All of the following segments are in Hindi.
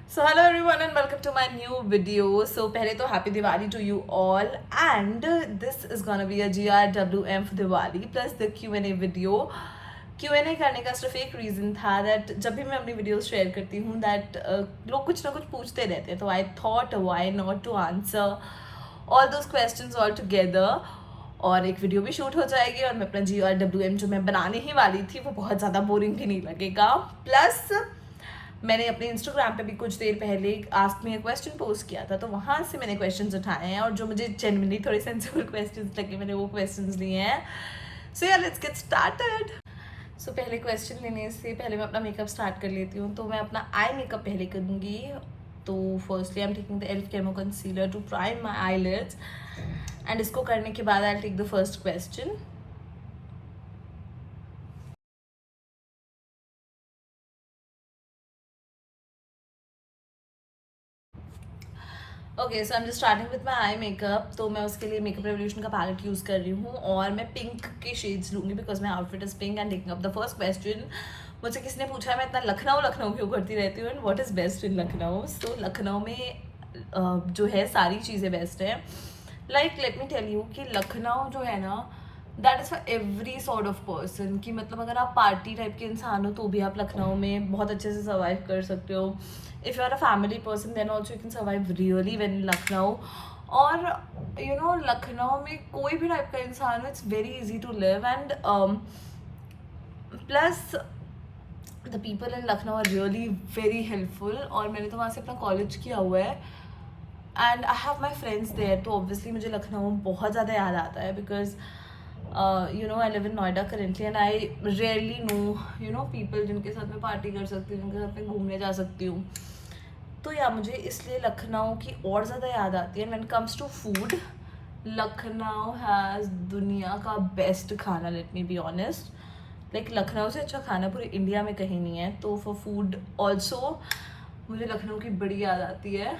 So hello everyone and welcome to my new video. So पहले तो happy Diwali to you all and this is gonna be a GRWM for Diwali plus the Q&A video. Q&A करने का सिर्फ एक रीज़न था that जब भी मैं अपनी वीडियोस शेयर करती हूँ that लोग कुछ ना कुछ पूछते रहते हैं तो I thought why not to answer all those questions all together. और एक वीडियो भी शूट हो जाएगी और मैं अपना GRWM जो मैं बनाने ही वाली थी वो बहुत ज़्यादा बोरिंग भी नहीं लगेगा. प्लस मैंने अपने इंस्टाग्राम पे भी कुछ देर पहले ask me a question post किया था तो वहाँ से मैंने क्वेश्चंस उठाए हैं और जो मुझे जेन्युइनली थोड़े सेंसिबल क्वेश्चंस लगे मैंने वो क्वेश्चंस लिए हैं. सो यार लेट्स गेट स्टार्टेड. सो पहले क्वेश्चन लेने से पहले मैं अपना मेकअप स्टार्ट कर लेती हूँ. तो मैं अपना आई मेकअप पहले करूँगी. तो firstly I am taking the elf camo concealer to prime my eyelids and इसको करने के बाद I take the first question. Okay so I am just starting with my eye makeup. तो मैं उसके लिए मेकअप रेवोल्यूशन का पैलेट यूज़ कर रही हूँ और मैं पिंक के शेड्स लूँगी because my outfit is pink. And taking up the first question. मुझसे किसी ने पूछा है मैं इतना लखनऊ क्यों करती रहती हूँ and what is best in Lucknow. So Lucknow में जो है सारी चीज़ें बेस्ट हैं. Like let me tell you कि लखनऊ जो है ना that is for every sort of person. कि मतलब अगर आप पार्टी टाइप के इंसान हो तो भी आप लखनऊ में बहुत अच्छे से सर्वाइव कर सकते हो. if you are a family person then also you can survive really well in Lucknow. और you know लखनऊ में कोई भी टाइप का इंसान हो it's very easy to live and plus the people in Lucknow are really very helpful. और मैंने तो वहाँ से अपना कॉलेज किया हुआ है and I have my friends there. तो obviously मुझे लखनऊ बहुत ज़्यादा याद आता है because you know I live in Noida currently and I rarely know you know people जिनके साथ मैं पार्टी कर सकती हूँ जिनके साथ मैं घूमने जा सकती हूँ. तो या मुझे इसलिए लखनऊ की और ज़्यादा याद आती है. When it comes to food Lucknow has दुनिया का बेस्ट खाना. Let me be honest. Like Lucknow से अच्छा खाना पूरे इंडिया में कहीं नहीं है. तो फॉर फूड ऑल्सो मुझे लखनऊ की बड़ी याद आती है.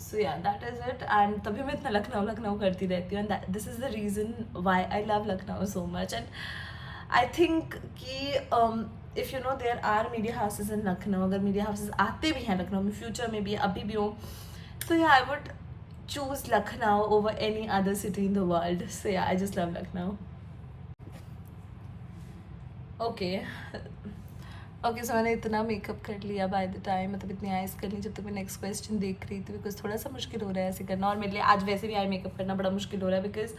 सो या दैट इज़ इट. एंड तभी मैं इतना लखनऊ करती रहती हूँ. And this is the reason why I love Lucknow so much. And I think कि if you know there are media houses in Lucknow. अगर मीडिया हाउसेज आते भी हैं लखनऊ में फ्यूचर में भी अभी भी हो तो yeah I would choose Lucknow over any other city in the world. So yeah I just love Lucknow. Okay so मैंने इतना मेकअप कर लिया बाय द टाइम मतलब इतनी आइज कर ली जब तक मैं नेक्स्ट क्वेश्चन देख रही थी बिकॉज थोड़ा सा मुश्किल हो रहा है ऐसे करना. और मेरे लिए आज वैसे भी आई मेकअप करना बड़ा मुश्किल हो रहा है बिकॉज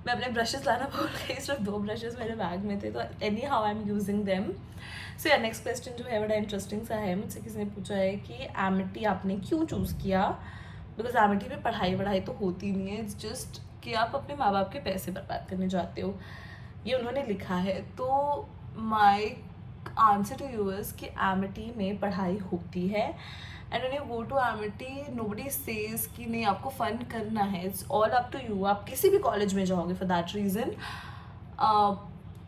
मैं अपने ब्रशेस लाना भूल गई. सिर्फ 2 ब्रशेस मेरे बैग में थे तो anyhow I am using them. So यार नेक्स्ट क्वेश्चन जो है बड़ा इंटरेस्टिंग सा है. मुझसे किसी ने पूछा है कि एमिटी आपने क्यों चूज़ किया. बिकॉज एमिटी में पढ़ाई तो होती नहीं है. इट्स जस्ट कि आप अपने माँ बाप के पैसे बर्बाद करने जाते हो. ये उन्होंने लिखा है. तो my answer to you is कि एमिटी में पढ़ाई होती है. And when you go to Amity nobody says कि नहीं आपको फ़न करना है. It's all up to you. आप किसी भी कॉलेज में जाओगे फॉर दैट रीज़न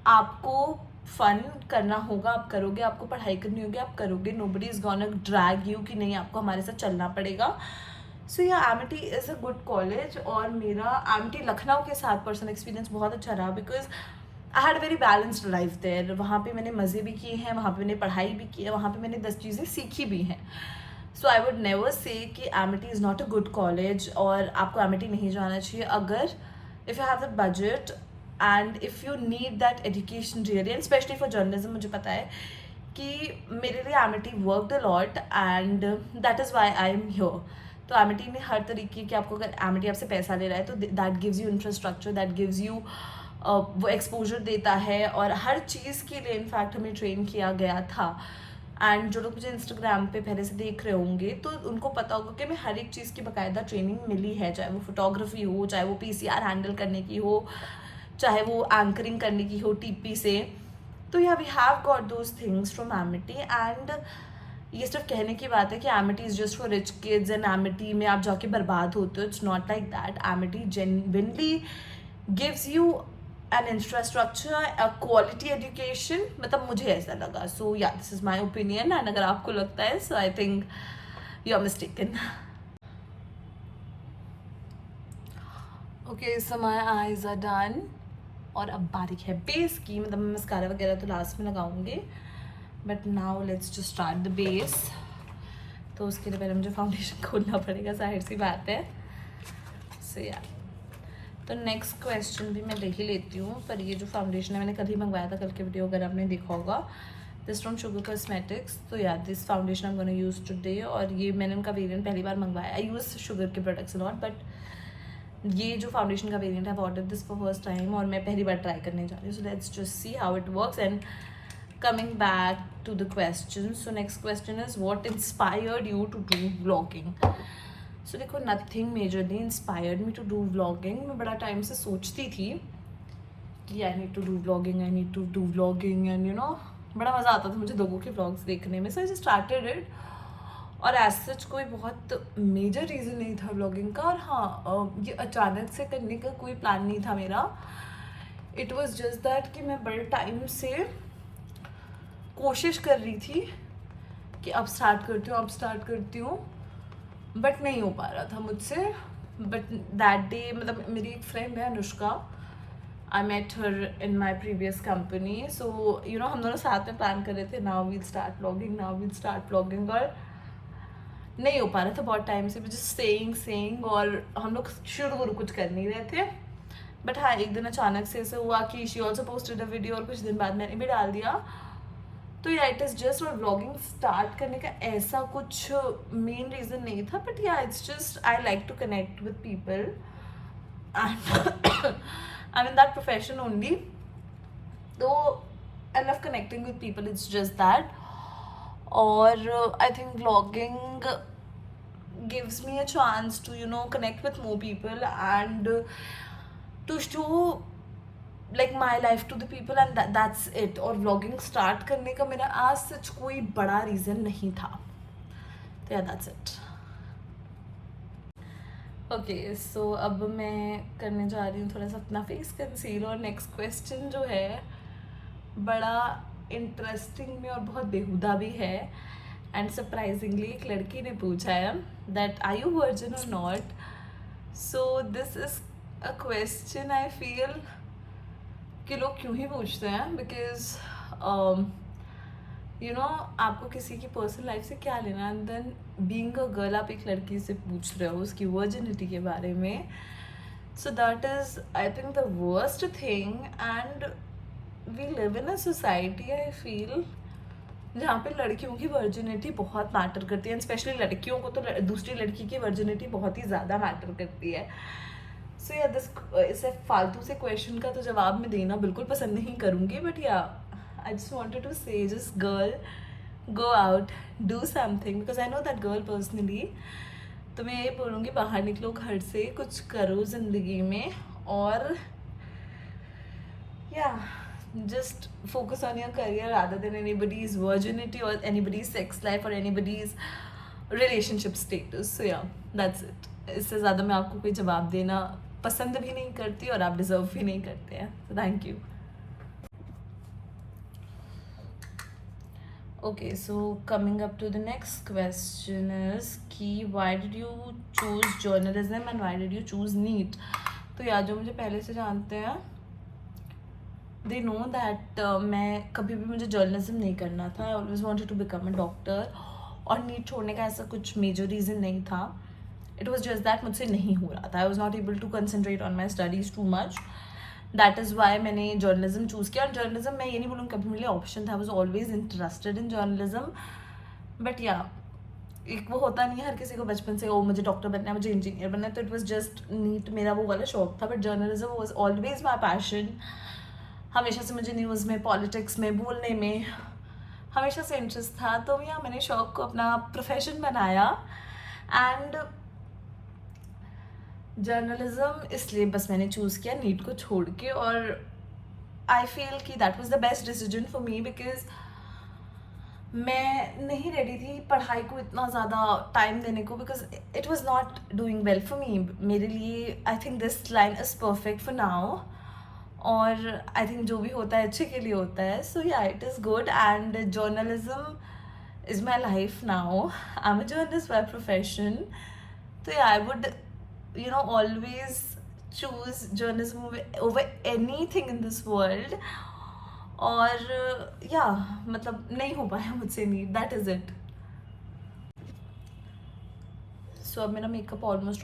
आपको फ़न करना होगा. आप करोगे. आपको पढ़ाई करनी होगी आप करोगे. Nobody is gonna drag you कि नहीं आपको हमारे साथ चलना पड़ेगा. सो या Amity is a good college. और मेरा एमिटी लखनऊ के साथ पर्सनल एक्सपीरियंस बहुत अच्छा रहा because I had very balanced life there. वहाँ पे मैंने मज़े भी किए हैं. वहाँ पे मैंने पढ़ाई भी की है. वहाँ पे मैंने 10 चीज़ें सीखी भी हैं. सो आई वुड नेवर से कि Amity is not a good college और आपको एमिटी नहीं जाना चाहिए. अगर if you have the budget and if you need that education really and specially for journalism. मुझे पता है कि मेरे लिए Amity worked a lot and that is why I am here. तो एमिटी ने हर तरीके के आपको अगर एमिटी आपसे पैसा ले रहा है तो that gives you infrastructure that gives you वो एक्सपोजर देता है. और हर चीज़ के लिए इनफैक्ट हमें ट्रेन किया गया था. एंड जो लोग मुझे इंस्टाग्राम पे पहले से देख रहे होंगे तो उनको पता होगा कि मैं हर एक चीज़ की बाकायदा ट्रेनिंग मिली है. चाहे वो फोटोग्राफी हो चाहे वो PCR हैंडल करने की हो चाहे वो एंकरिंग करने की हो TP से. तो yeah we have got those things from Amity. And ये सिर्फ कहने की बात है कि Amity is just for rich kids and Amity में आप जाके बर्बाद होते हो. It's not like that. Amity genuinely gives you an infrastructure a quality education. मतलब मुझे ऐसा लगा. So yeah this is my opinion. And अगर आपको लगता है so I think you are mistaken. Okay so my eyes are done. और अब बारीक है बेस की. मतलब मैं मस्कारा वगैरह तो लास्ट में लगाऊंगी. But now let's just start the base. तो उसके लिए पहले मुझे फाउंडेशन खोलना पड़ेगा, जाहिर सी बात है। सो या तो नेक्स्ट क्वेश्चन भी मैं ले ही लेती हूँ, पर ये जो फाउंडेशन है मैंने कल ही मंगवाया था, कल के वीडियो अगर आपने देखा होगा, दिस फ्रॉम शुगर कॉस्मेटिक्स। तो या this foundation I am gonna use today, और ये मैंने उनका वेरिएंट पहली बार मंगवाया। आई यूज़ शुगर के प्रोडक्ट्स नॉट, बट ये जो फाउंडेशन का वेरिएंट है, order this for first time और मैं पहली बार ट्राई करने जा रही हूँ। So let's just see how it works. And coming back to the questions, so next question is what inspired you to do vlogging? So देखो, nothing majorly inspired me to do vlogging. मैं बड़ा टाइम से सोचती थी कि I need to do vlogging, I need to do vlogging, and you know बड़ा मज़ा आता था मुझे लोगों के vlogs देखने में, so I just started it. और as such कोई बहुत मेजर रीज़न नहीं था vlogging का, और हाँ ये अचानक से करने का कोई प्लान नहीं था मेरा। इट वॉज जस्ट दैट कि मैं बड़े टाइम से कोशिश कर रही थी कि अब स्टार्ट करती हूँ, बट नहीं हो पा रहा था मुझसे। बट दैट डे, मतलब मेरी एक फ्रेंड है Anushka, I met her in my previous company, so you know हम दोनों साथ में प्लान कर रहे थे नाउ वील स्टार्ट व्लॉगिंग, और नहीं हो पा रहा था बहुत टाइम से, जस्ट सेइंग, और हम लोग शुरू कुछ कर नहीं रहे थे। बट हाँ, एक दिन अचानक से ऐसे हुआ कि she also posted a video, और कुछ दिन बाद मैंने भी डाल दिया। तो या इट इज़ जस्ट, और व्लॉगिंग स्टार्ट करने का ऐसा कुछ मेन रीज़न नहीं था, but yeah it's just I like to connect with people and I mean that profession only, तो I love connecting with people, it's just that. और I think vlogging gives me a chance to connect with more people and to show like my life to the people, and that's it. और vlogging start करने का मेरा आज सच कोई बड़ा reason नहीं था, तो yeah that's it. Okay, so अब मैं करने जा रही हूँ थोड़ा सा अपना फेस कंसील, और नेक्स्ट क्वेश्चन जो है बड़ा इंटरेस्टिंग में और बहुत बेहुदा भी है, एंड सरप्राइजिंगली एक लड़की ने पूछा है दैट आर यू वर्जिन और not. So this is a question I feel कि लोग क्यों ही पूछते हैं, बिकॉज यू नो आपको किसी की पर्सनल लाइफ से क्या लेना, and then being a girl आप एक लड़की से पूछ रहे हो उसकी वर्जिनिटी के बारे में। So that is I think the worst thing, and we live in a society I feel जहाँ पे लड़कियों की वर्जिनिटी बहुत मैटर करती है, स्पेशली लड़कियों को तो दूसरी लड़की की वर्जिनिटी बहुत ही ज़्यादा मैटर करती है। सो या इसे फालतू से क्वेश्चन का तो जवाब मैं देना बिल्कुल पसंद नहीं करूँगी, बट या आई जस्ट वांटेड टू से just girl go out, do something, because I know that girl personally. तो मैं ये बोलूँगी बाहर निकलो घर से, कुछ करो ज़िंदगी में, और या just focus on your career rather than anybody's virginity or anybody's sex life or anybody's relationship status. So yeah, that's it. इससे ज़्यादा मैं आपको कोई जवाब देना पसंद भी नहीं करती और आप डिज़र्व भी नहीं करते हैं. So thank you. Okay, so coming up to the next question is कि why did you choose journalism and why did you choose NEET? तो यार जो मुझे पहले से जानते हैं they know that मैं कभी भी मुझे जर्नलिज्म नहीं करना था. I always wanted to become a doctor, और नीट छोड़ने का ऐसा कुछ मेजर रीज़न नहीं था. It was just that मुझसे नहीं हो रहा था. I was not able to concentrate on my studies too much. That is why मैंने जर्नलिज्म चूज़ किया. और जर्नलिज्म मैं ये नहीं बोलूँगी कभी मेरे लिए ऑप्शन था. I was always interested in journalism. But yeah, एक वो होता नहीं है हर किसी को बचपन से, ओ मुझे डॉक्टर बनना है, मुझे इंजीनियर बनना है. तो इट वॉज जस्ट नीट मेरा वो वाला शौक था. But journalism was always my passion. हमेशा से मुझे न्यूज़ में, पॉलिटिक्स में, बोलने में हमेशा से इंटरेस्ट था. तो या मैंने शौक को अपना प्रोफेशन बनाया. एंड जर्नलिज्म इसलिए बस मैंने चूज़ किया नीट को छोड़ के. और आई फील कि that was the best decision for me, because मैं नहीं रेडी थी पढ़ाई को इतना ज़्यादा टाइम देने को, because it was not doing well for me. मेरे लिए I think this line is perfect for now, और आई थिंक जो भी होता है अच्छे के लिए होता है. सो या it is good, and journalism is my life now. I am a journalist by profession. तो yeah I would always choose journalism over anything in this world. और या मतलब नहीं हो पाया मुझसे neat. That is it. So अब मेरा मेकअप ऑलमोस्ट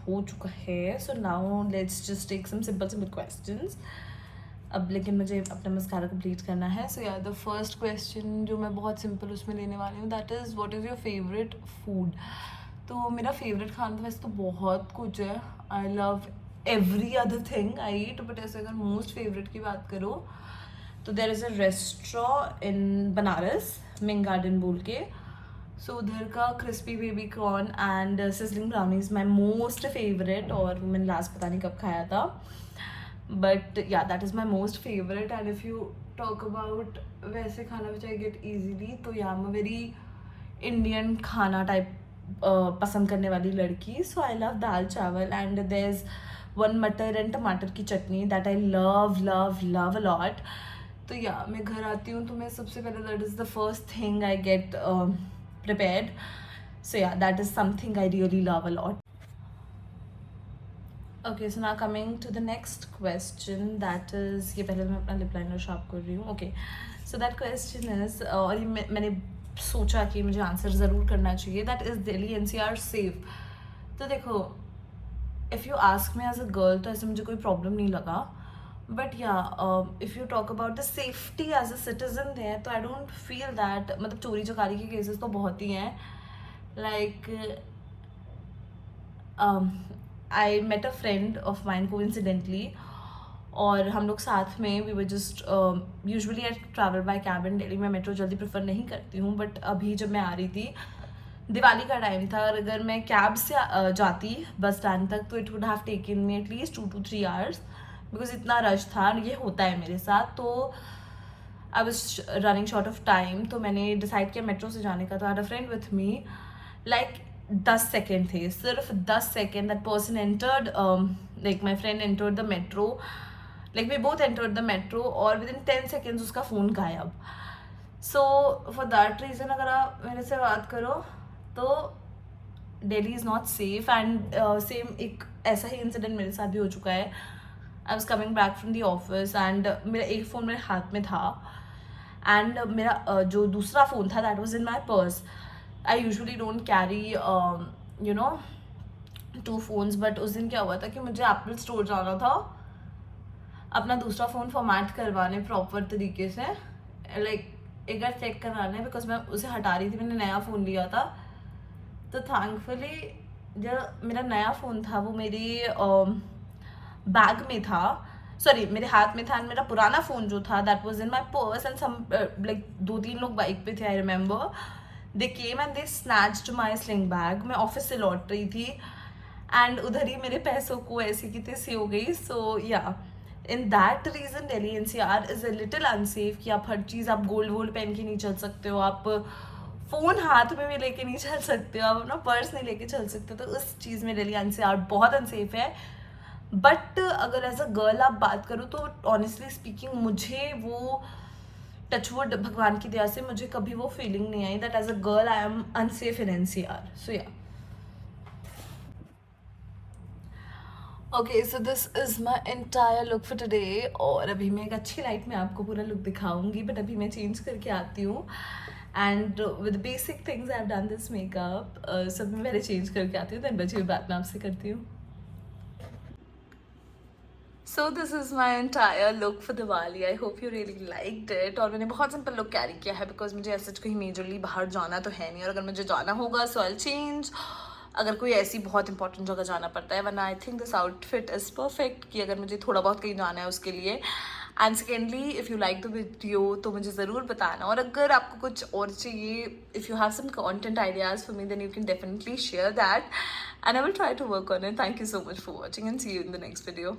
हो चुका है. So now let's just take some simple questions. अब लेकिन मुझे अपना मस्कारा कंप्लीट करना है. सो यार द फर्स्ट क्वेश्चन जो मैं बहुत सिंपल उसमें लेने वाली हूँ, that is what is your favourite food. तो मेरा फेवरेट खाना तो वैसे तो बहुत कुछ है. I love every other thing I eat, but ऐसे अगर मोस्ट फेवरेट की बात करो तो there is a restaurant in Banaras, Ming garden बोल के. सो उधर का crispy baby corn and sizzling brownie is my most favourite. और मैंने लास्ट पता नहीं कब खाया था, बट या that is my most favourite. And if you talk about वैसे खाना विच आई गेट ईजीली, तो या मैं वेरी इंडियन खाना टाइप पसंद करने वाली लड़की. सो आई love dal chawal and there is one matar and tamatar की chutney that I love love love a lot. तो या मैं घर आती हूँ तो मैं सबसे पहले that is the first thing I get prepared. So yeah, that is something I really love a lot. Okay, so now coming to the next question, that is, ये पहले मैं अपना लिप लाइनर शार्प कर रही हूँ. Okay, so that question is, और ये मैंने सोचा कि मुझे आंसर ज़रूर करना चाहिए, that is Delhi NCR safe. तो देखो, if you ask me as a girl तो ऐसे मुझे कोई प्रॉब्लम नहीं लगा, बट या if you talk about the safety as a citizen there, तो आई डोंट फील दैट. मतलब चोरी चकारी के केसेस तो बहुत ही हैं. Like I met a friend of mine coincidentally, और हम लोग साथ में we were just usually I travel by cab in Delhi. मैं मेट्रो जल्दी प्रेफर नहीं करती हूँ, बट अभी जब मैं आ रही थी, दिवाली का टाइम था, और अगर मैं कैब से जाती बस स्टैंड तक तो it would have taken me at least 2 to 3 hours, because इतना रश था. ये होता है मेरे साथ. तो I was running short of time, तो मैंने डिसाइड किया मेट्रो से जाने का. तो I had a friend with me, like 10 second थे, सिर्फ 10 second. That person entered, like my friend entered the metro, like we both entered the metro, और विद इन 10 seconds उसका फ़ोन गायब. सो फॉर दैट रीज़न अगर आप मेरे से बात करो तो Delhi is not safe. And same एक ऐसा ही इंसिडेंट मेरे साथ भी हो चुका है. I was coming back from the office and मेरा एक फ़ोन मेरे हाथ में था, एंड मेरा जो दूसरा फ़ोन था that was in my purse. I usually don't carry you know 2 phones, but उस दिन क्या हुआ था कि मुझे एप्पल स्टोर जाना था अपना दूसरा फ़ोन फॉर्मेट करवाने प्रॉपर तरीके से, लाइक एक बार चेक करवाने, बिकॉज मैं उसे हटा रही थी. मैंने नया फ़ोन लिया था, तो थैंकफुली जो मेरा नया फ़ोन था वो मेरी बैग में था, सॉरी मेरे हाथ में था. एंड मेरा पुराना फ़ोन जो था that was in my purse. And some like 2-3 लोग बाइक पे थे, I remember. They came and they snatched my sling bag. मैं ऑफिस से लौट रही थी एंड उधर ही मेरे पैसों को ऐसी की तैसी हो गई. सो या in that reason Delhi NCR is a little unsafe, कि आप हर चीज़, आप गोल्ड पहन के नहीं चल सकते हो, आप फ़ोन हाथ में भी लेके नहीं चल सकते हो, आप अपना पर्स नहीं लेके चल सकते. तो उस चीज़ में दिल्ली NCR बहुत अनसेफ है. बट अगर एज अ गर्ल आप बात करो तो ऑनेस्टली स्पीकिंग मुझे वो टचवुड भगवान की दया से मुझे कभी वो फीलिंग नहीं आई that as a girl I am unsafe in NCR. So yeah okay, so this is my entire look for today. और अभी मैं एक अच्छी लाइट में आपको पूरा लुक दिखाऊंगी, बट अभी मैं चेंज करके आती हूँ. And with basic things I have done this makeup. सब मैं पहले चेंज करके आती हूँ, देन बची हुई बात मैं आपसे करती हूँ. सो this is my entire look for Diwali. I hope you really liked it. और मैंने बहुत सिंपल लुक कैरी किया है, बिकॉज मुझे ऐसा कहीं मेजरली बाहर जाना तो है नहीं, और अगर मुझे जाना होगा सो आई चेंज, अगर कोई ऐसी बहुत इंपॉर्टेंट जगह जाना पड़ता है. वरना I think this outfit is perfect, कि अगर मुझे थोड़ा बहुत कहीं जाना है उसके लिए. And secondly if you like the video तो मुझे ज़रूर बताना, और अगर आपको कुछ और चाहिए, if you have some content ideas for me, then you can definitely share that and I will try to work on it. Thank you so much for watching and see you in the next video.